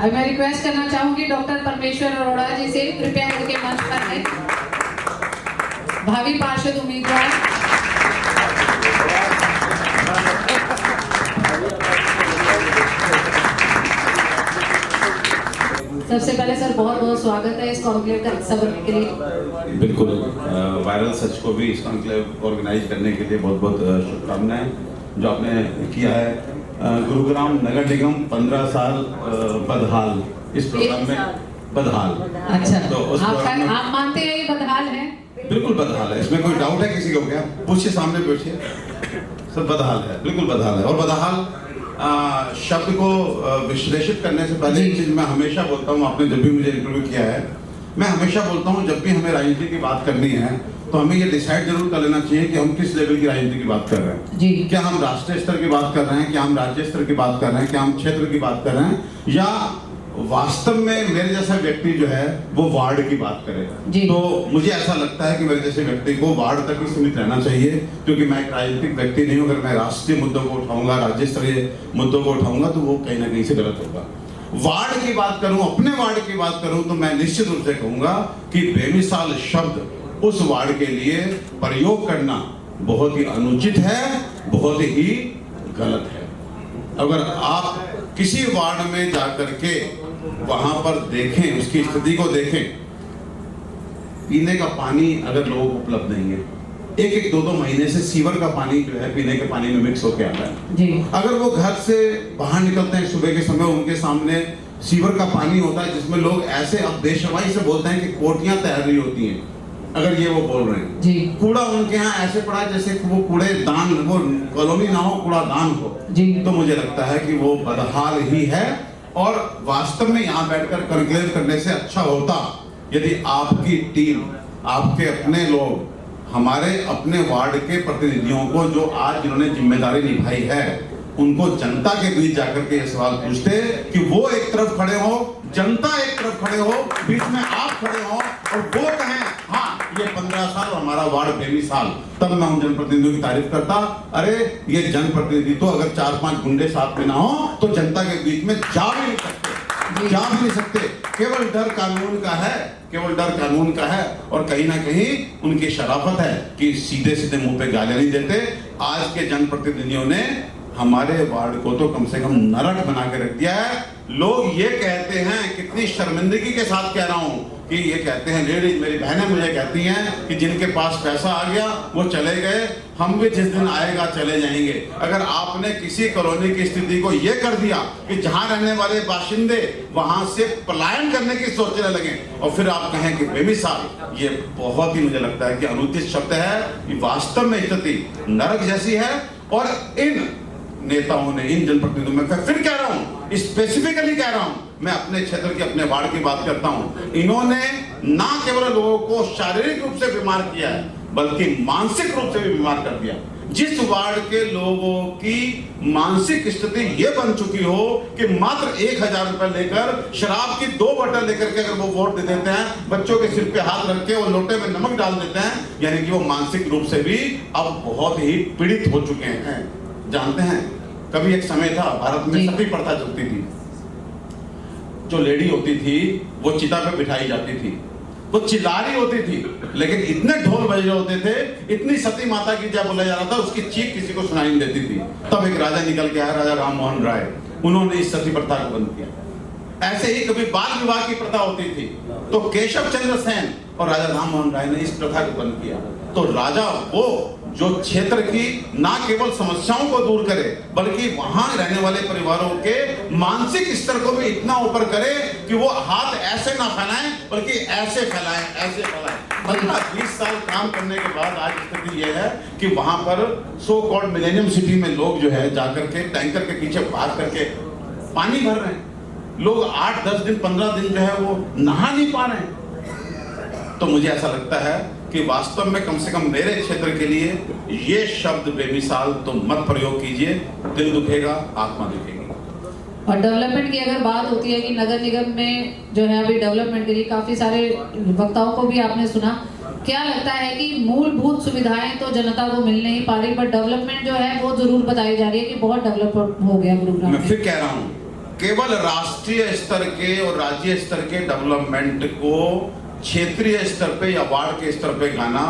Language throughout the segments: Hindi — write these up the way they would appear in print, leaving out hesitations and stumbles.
अब मैं रिक्वेस्ट करना चाहूंगी डॉक्टर परमेश्वर अरोड़ा जी से, कृपया करके मंच पर है। भावी पार्षद उम्मीदवार सबसे पहले सर बहुत बहुत स्वागत है इस कॉन्क्लेव का हिस्सा बनने के लिए। बिल्कुल, वायरल सच को भी इस कॉन्क्लेव ऑर्गेनाइज करने के लिए बहुत बहुत शुभकामनाएं जो आपने किया है। गुरुग्राम नगर निगम 15 साल बदहाल इस प्रोग्राम में बदहाल। अच्छा, तो उस प्रोग्राम में आप मानते हैं ये बदहाल है? बिल्कुल बदहाल है, इसमें कोई डाउट है किसी को? क्या पूछिए, सामने पूछिए। सब बदहाल है, बिल्कुल बदहाल है। और बदहाल शब्द को विश्लेषित करने से पहले एक चीज मैं हमेशा बोलता हूँ, आपने जब भी मुझे इंटरव्यू किया है, मैं हमेशा बोलता हूँ जब भी हमें राजनीति की बात करनी है तो हमें ये डिसाइड जरूर कर लेना चाहिए कि हम किस लेवल की राजनीति की बात कर रहे हैं जी। क्या हम राष्ट्रीय स्तर की बात कर रहे हैं, क्या हम राज्य स्तर की बात कर रहे हैं, क्या हम क्षेत्र की बात कर रहे हैं, या वास्तव में मेरे जैसा व्यक्ति जो है वो वार्ड की बात करे। तो मुझे ऐसा लगता है कि मेरे जैसे व्यक्ति को वार्ड तक ही सीमित रहना चाहिए, क्योंकि मैं एक राजनीतिक व्यक्ति नहीं हूँ। अगर मैं राष्ट्रीय मुद्दों को उठाऊंगा, राज्य स्तरीय मुद्दों को उठाऊंगा तो वो कहीं ना कहीं से गलत होगा। वार्ड की बात करूं, अपने वार्ड की बात करूं तो मैं निश्चित रूप से कहूंगा कि बेमिसाल शब्द उस वार्ड के लिए प्रयोग करना बहुत ही अनुचित है, बहुत ही गलत है। अगर आप किसी वार्ड में जाकर के वहां पर देखें, उसकी स्थिति को देखें, पीने का पानी अगर लोगों को उपलब्ध नहीं है, एक 2 महीने से सीवर का पानी जो है पीने के पानी में मिक्स होकर आता है जी। अगर वो घर से बाहर निकलते हैं सुबह के समय, उनके सामने सीवर का पानी होता है जिसमें लोग ऐसे अब बेशर्माई से बोलते हैं कि कोटियां तैर रही होती हैं, अगर ये वो बोल रहे हैं जी। कूड़ा उनके यहाँ ऐसे पड़ा है जैसे वो कूड़े दान, वो कॉलोनी ना हो, कूड़ा दान हो जी। तो मुझे लगता है कि वो बदहाल ही है। और वास्तव में यहाँ बैठकर कॉन्क्लेव करने से अच्छा होता यदि आपकी टीम, आपके अपने लोग, हमारे अपने वार्ड के प्रतिनिधियों को जो आज जिन्होंने जिम्मेदारी निभाई है उनको जनता के बीच जाकर के ये सवाल पूछते कि वो एक तरफ खड़े हो, जनता एक तरफ खड़े हो, बीच में आप खड़े हो और वो कहें हाँ ये 15 साल हमारा वार्ड बेमिसाल, तब मैं उन जनप्रतिनिधियों की तारीफ करता। अरे ये जनप्रतिनिधि तो अगर 4-5 गुंडे साथ में ना हो तो जनता के बीच में जा भी नहीं सकते, जा भी नहीं सकते। केवल डर कानून का है, केवल डर कानून का है। और कहीं ना कहीं उनकी शराफत है कि सीधे सीधे मुंह पे गालियां नहीं देते। आज के जनप्रतिनिधियों ने हमारे वार्ड को तो कम से कम नरक बना के रख दिया है। लोग ये कहते हैं, कितनी शर्मिंदगी के साथ कह रहा हूं, कि ये कहते हैं, लेडीज मेरी बहनें मुझे कहती हैं कि जिनके पास पैसा आ गया वो चले गए, हम भी जिस दिन आएगा चले जाएंगे। अगर आपने किसी कॉलोनी की स्थिति को ये कर दिया कि जहां रहने वाले बाशिंदे वहां से पलायन करने की सोचने लगे और फिर आप कहें कि बेमिसाल, ये बहुत ही मुझे लगता है कि अनुचित शब्द है। कि वास्तव में स्थिति नरक जैसी है। और इन नेताओं ने, इन जनप्रतिनिधियों में, मैं फिर कह रहा हूं, स्पेसिफिकली कह रहा हूं, मैं अपने क्षेत्र की, अपने वार्ड की बात करता हूं, इन्होंने ना केवल लोगों को शारीरिक रूप से बीमार किया है बल्कि मानसिक रूप से भी बीमार कर दिया। जिस वार्ड के लोगों की मानसिक स्थिति ये बन चुकी हो कि मात्र 1000 रुपए लेकर शराब की 2 बोतल लेकर के अगर वो वोट दे देते हैं, बच्चों के सिर पे हाथ रख के और लोटे में नमक डाल देते हैं, यानी कि वो मानसिक रूप से भी अब बहुत ही पीड़ित हो चुके हैं। जानते हैं, कभी एक समय था भारत में सती प्रथा चलती थी। जो लेडी होती थी वो चिता पे बिठाई जाती थी, वो चिल्ला रही होती थी, लेकिन इतने ढोल बज रहे होते थे, इतनी सती माता की जय बोला जा रहा था, उसकी चीख किसी को सुनाई नहीं देती थी। तब एक राजा निकल के आया, राजा राम मोहन राय, उन्होंने इस सती प्रथा को बंद किया। ऐसे ही कभी बाल विवाह की प्रथा होती थी तो केशव चंद्र सेन और राजा राम मोहन राय ने इस प्रथा को बंद किया। तो राजा वो जो क्षेत्र की ना केवल समस्याओं को दूर करे बल्कि वहां रहने वाले परिवारों के मानसिक स्तर को भी इतना ऊपर करे कि वो हाथ ऐसे ना फैलाएं बल्कि ऐसे फैलाएं, ऐसे फैलाएं। 15-20 साल काम करने के बाद आज स्थिति ये है कि वहां पर सो कॉल्ड मिलेनियम सिटी में लोग जो है जाकर के टैंकर के पीछे भाग करके पानी भर रहे हैं। लोग 8-10 दिन 15 दिन जो है वो नहा नहीं पा रहे हैं। तो मुझे ऐसा लगता है कि वास्तव में कम से कम मेरे क्षेत्र के लिए ये शब्द बेमिसाल तो मत प्रयोग कीजिए, दिल दुखेगा, आत्मा दुखेगी। और डेवलपमेंट की अगर बात होती है कि नगर निगम में जो है अभी डेवलपमेंट के लिए काफी सारे वक्ताओं को भी आपने सुना, क्या लगता है कि मूलभूत सुविधाएं तो जनता को मिल नहीं पा रही, पर डेवलपमेंट जो है वो जरूर बताई जा रही है कि बहुत डेवलप हो गया गुरुग्राम। मैं फिर कह रहा हूँ केवल राष्ट्रीय स्तर के और राज्य स्तर के डेवलपमेंट को क्षेत्रीय स्तर पे या वार्ड के स्तर पे गाना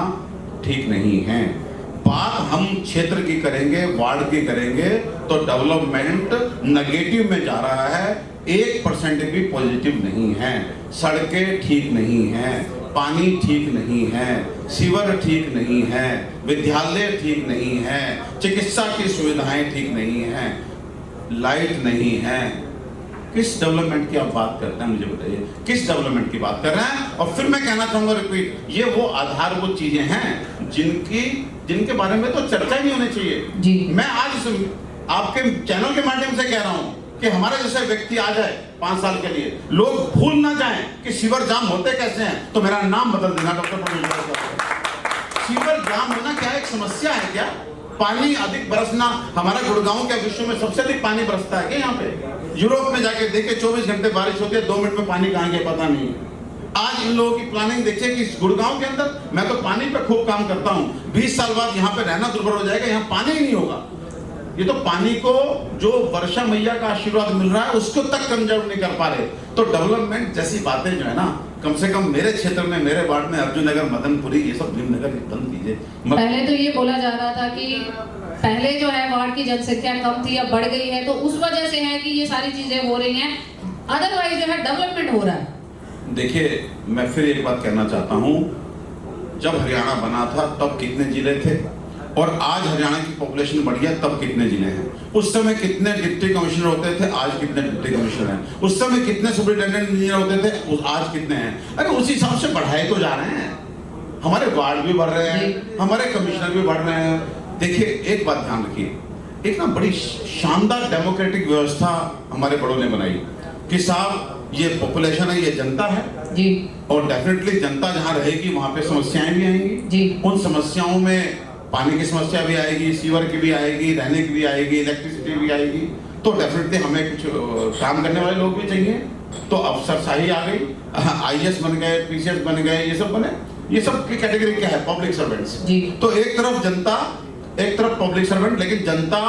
ठीक नहीं है। बात हम क्षेत्र की करेंगे, वार्ड की करेंगे तो डेवलपमेंट नेगेटिव में जा रहा है, 1% भी पॉजिटिव नहीं है। सड़कें ठीक नहीं है, पानी ठीक नहीं है, सीवर ठीक नहीं है, विद्यालय ठीक नहीं है, चिकित्सा की सुविधाएं ठीक नहीं है, लाइट नहीं है। किस डेवलपमेंट की आप बात करते हैं, मुझे बताइए, किस डेवलपमेंट की बात कर रहे हैं? और फिर मैं कहना चाहूंगा रिपीट, ये वो आधारभूत चीजें हैं जिनके बारे में तो चर्चा ही नहीं होनी चाहिए जी। मैं आज आपके चैनल के माध्यम से कह रहा हूं कि हमारे जैसे व्यक्ति आ जाए 5 साल के लिए, लोग भूल ना जाएं कि सीवर जाम होते कैसे हैं, तो मेरा नाम बदल देना डॉक्टर परमेश्वर। सीवर जाम होना क्या एक समस्या है क्या? पानी अधिक बरसना, हमारा गुड़गांव क्या विश्व में सबसे अधिक पानी बरसता है क्या? यहाँ पे यूरोप में जाके देखे 24 घंटे बारिश होती है, 2 मिनट में पानी कहाँ गया पता नहीं। आज इन लोगों की प्लानिंग देखिए कि गुड़गांव के अंदर, मैं तो पानी पे खूब काम करता हूँ, 20 साल बाद यहाँ पे रहना दुर्भर हो जाएगा, यहाँ पानी ही नहीं होगा। ये तो पानी को जो वर्षा मैया का आशीर्वाद मिल रहा है उसको तक कंजर्व नहीं कर पा रहे। तो डेवलपमेंट जैसी बातें जो है ना, कम से कम मेरे क्षेत्र में, मेरे वार्ड में अर्जुन नगर, मदनपुरी, ये सब भीमनगर बंद कीजिए। पहले तो ये बोला जा रहा था कि पहले जो है वार्ड की जनसंख्या कम थी, अब बढ़ गई है, तो उस वजह से है कि ये सारी चीजें हो रही हैं, अदरवाइज जो है डेवलपमेंट हो रहा है। देखिए, मैं फिर एक बात कहना चाहता हूँ, जब हरियाणा बना था तब कितने जिले थे, और आज हरियाणा की पॉपुलेशन बढ़ी है तब कितने जिले हैं? उस समय कितने डिप्टी कमिश्नर होते थे, आज कितने डिप्टी कमिश्नर हैं? उस समय कितने सुपरिटेंडेंट इंजीनियर होते थे, आज कितने हैं? अरे उस हिसाब से बढ़ाए तो जा रहे हैं, हमारे वार्ड भी बढ़ रहे हैं, हमारे कमिश्नर भी बढ़ रहे हैं। देखिए, एक बात ध्यान रखिए, एक ना बड़ी शानदार डेमोक्रेटिक व्यवस्था हमारे बड़ों ने बनाई कि साहब ये पॉपुलेशन है, ये जनता है जी, और डेफिनेटली जनता जहाँ रहेगी वहां पे समस्याएं भी आएंगी जी। उन समस्याओं में पानी की समस्या भी आएगी, सीवर की भी आएगी, रहने की भी आएगी, इलेक्ट्रिसिटी भी आएगी। तो डेफिनेटली हमें कुछ काम करने वाले लोग भी चाहिए। तो अफसरशाही आ गई, IAS बन गए, PCS बन गए, ये सब बने। ये सब की कैटेगरी क्या है? Public servants. तो एक तरफ जनता, एक तरफ पब्लिक सर्वेंट, लेकिन जनता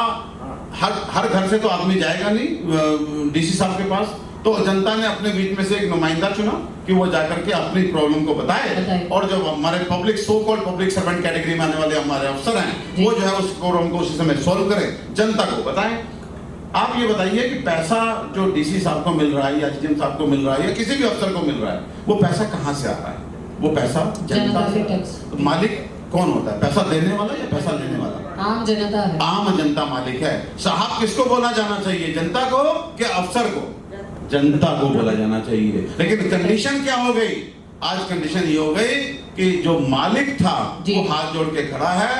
हर घर से तो आदमी जाएगा नहीं DC साहब के पास, तो जनता ने अपने बीच में से एक नुमाइंदा चुना कि वो जाकर के अपनी प्रॉब्लम को बताए, और जो हमारे public so called public servant category में आने वाले हमारे अफसर हैं, वो जो है उस प्रॉब्लम को उसी समय सॉल्व करें, जनता को बताएं। आप ये बताइए कि पैसा जो DC साहब को मिल रहा है या SDM साहब को मिल रहा है या किसी भी अफसर को मिल रहा है, वो पैसा कहाँ से आ रहा है? वो पैसा जनता से। मालिक कौन होता है? पैसा देने वाला या पैसा लेने वाला? आम जनता है। आम जनता मालिक है। साहब किसको बोला जाना चाहिए, जनता को कि अफसर को? जनता को बोला जाना चाहिए। लेकिन कंडीशन क्या हो गई? आज कंडीशन ये हो गई कि जो मालिक था वो हाथ जोड़ के खड़ा है,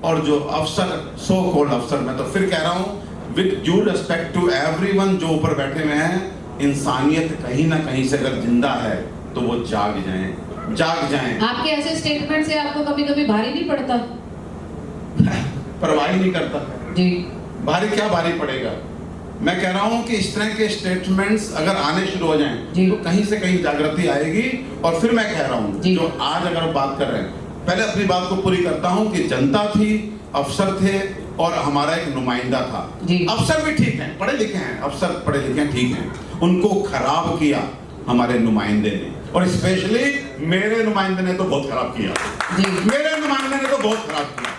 और जो अफसर, सो कॉल्ड अफसर, मैं तो फिर कह रहा हूं with due respect to everyone, जो ऊपर बैठे हुए हैं, इंसानियत कहीं ना कहीं से अगर जिंदा है तो वो जाग जाएं, जाग जाएं। आपके ऐसे स्टेटमेंट से आपको कभी कभी भारी नहीं पड़ता? परवाह ही नहीं करता जी। भारी क्या भारी पड़ेगा? मैं कह रहा हूं कि इस तरह के स्टेटमेंट्स अगर आने शुरू हो जाएं तो कहीं से कहीं जागृति आएगी। और फिर मैं कह रहा हूं, जो आज अगर बात कर रहे हैं, पहले अपनी बात को पूरी करता हूं कि जनता थी, अफसर थे और हमारा एक नुमाइंदा था। अफसर भी ठीक हैं, पढ़े लिखे हैं, अफसर पढ़े लिखे हैं, ठीक हैं। उनको खराब किया हमारे नुमाइंदे ने, और स्पेशली मेरे नुमाइंदे ने तो बहुत खराब किया। मेरे नुमाइंदे ने तो बहुत खराब किया,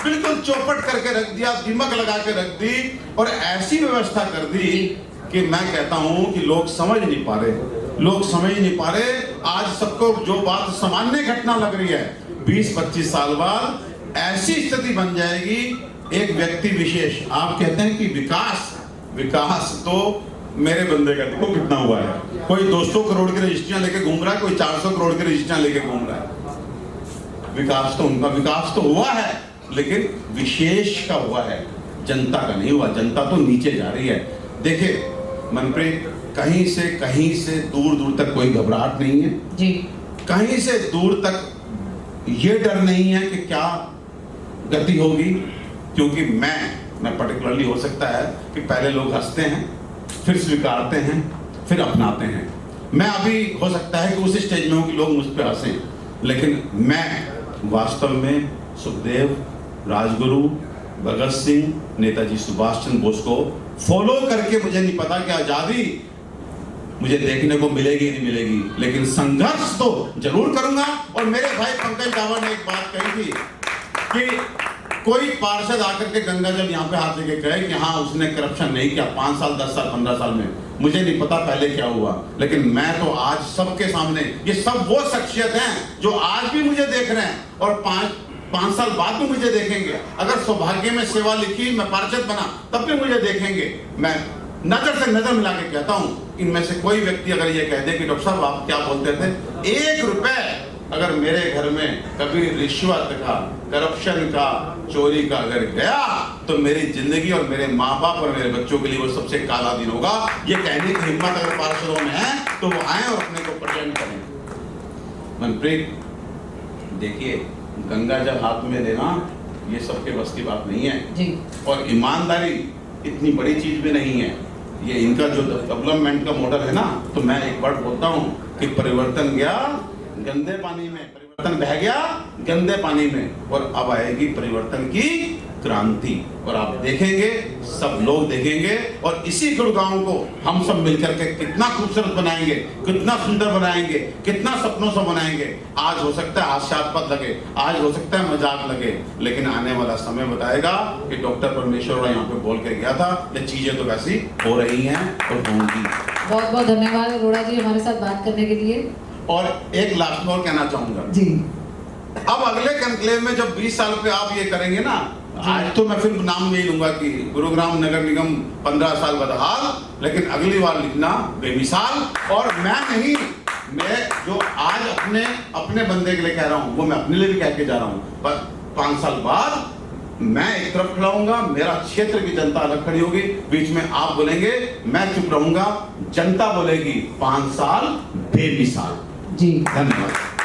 बिल्कुल चौपट करके रख दिया, दीमक लगा के रख दी, और ऐसी व्यवस्था कर दी कि मैं कहता हूं कि लोग समझ नहीं पा रहे, लोग समझ नहीं पा रहे। आज सबको जो बात सामान्य घटना लग रही है, 20-25 साल बाद ऐसी स्थिति बन जाएगी। एक व्यक्ति विशेष, आप कहते हैं कि विकास तो मेरे बंदे का देखो कितना हुआ है। कोई 200 करोड़ की रजिस्ट्रियां लेके घूम रहा है, कोई 400 करोड़ की रजिस्ट्रियां लेके घूम रहा है। विकास तो उनका विकास तो हुआ है, लेकिन विशेष का हुआ है, जनता का नहीं हुआ। जनता तो नीचे जा रही है। देखिए मनप्रीत, कहीं से दूर दूर तक कोई घबराहट नहीं है जी। कहीं से दूर तक ये डर नहीं है कि क्या गति होगी, क्योंकि मैं पर्टिकुलरली, हो सकता है कि पहले लोग हंसते हैं, फिर स्वीकारते हैं, फिर अपनाते हैं। मैं अभी हो सकता है कि उस स्टेज में हूं कि लोग मुझ पर हंसें, लेकिन मैं वास्तव में सुखदेव, राजगुरु, भगत सिंह, नेताजी सुभाष चंद्र बोस को फॉलो करके मुझे नहीं पता कि आजादी मुझे देखने को मिलेगी नहीं मिलेगी, लेकिन संघर्ष तो जरूर करूंगा। और मेरे भाई पंकज रावत ने एक बात कही थी कि कोई पार्षद आकर के गंगा जल यहाँ पे हाथ लेके कहे कि हाँ उसने करप्शन नहीं किया 5 साल 10 साल 15 साल में, मुझे नहीं पता पहले क्या हुआ, लेकिन मैं तो आज सबके सामने, ये सब वो शख्सियत हैं जो आज भी मुझे देख रहे हैं और 5 साल बाद भी मुझे देखेंगे। अगर सौभाग्य में सेवा लिखी मैं पार्षद बना तब भी मुझे देखेंगे। मैं नजर से नजर मिला के कहता हूं, इनमें से कोई व्यक्ति अगर ये कह दे कि डॉक्टर साहब आप क्या बोलते थे, 1 रुपए अगर मेरे घर में कभी रिश्वत का, करप्शन का, चोरी का अगर गया तो मेरी जिंदगी और मेरे माँ बाप और मेरे बच्चों के लिए वो सबसे काला दिन होगा। ये कहने की हिम्मत अगर पार्षदों में है तो वो आए और अपने को प्रेजेंट करें। मनप्रीत, देखिए गंगा जल हाथ में देना ये सबके बस की बात नहीं है जी। और ईमानदारी इतनी बड़ी चीज भी नहीं है। ये इनका जो डेवलपमेंट का मॉडल है ना, तो मैं एक बार बोलता हूँ कि परिवर्तन गया गंदे पानी में, परिवर्तन बह गया गंदे पानी में, और अब आएगी परिवर्तन की क्रांति। और आप देखेंगे, सब लोग देखेंगे, और इसी गुड़गांव को हम सब मिलकर के कितना खूबसूरत बनाएंगे, कितना सुंदर बनाएंगे, कितना सपनों से बनाएंगे। आज हो सकता है हास्यास्पद लगे, आज हो सकता है मजाक लगे, लेकिन आने वाला समय बताएगा कि डॉक्टर परमेश्वर यहाँ पे बोल के गया था, ये चीजें तो वैसी हो रही हैं और होंगी। बहुत बहुत धन्यवाद अरोड़ा जी हमारे साथ बात करने के लिए। और एक लास्ट में और कहना चाहूंगा जी, अब अगले कॉन्क्लेव में जब 20 साल पे आप ये करेंगे ना, आज तो मैं फिर नाम नहीं लूंगा कि गुरुग्राम नगर निगम 15 साल बदहाल, लेकिन अगली बार लिखना बेमिसाल। और मैं नहीं, मैं जो आज अपने बंदे के लिए कह रहा हूं वो मैं अपने लिए भी कह के जा रहा हूं, पर 5 साल बाद मैं एक तरफ खड़ा हूंगा, मेरा क्षेत्र की जनता अलग खड़ी होगी, बीच में आप बोलेंगे, मैं चुप रहूंगा, जनता बोलेगी 5 साल बेमिसाल। जी धन्यवाद।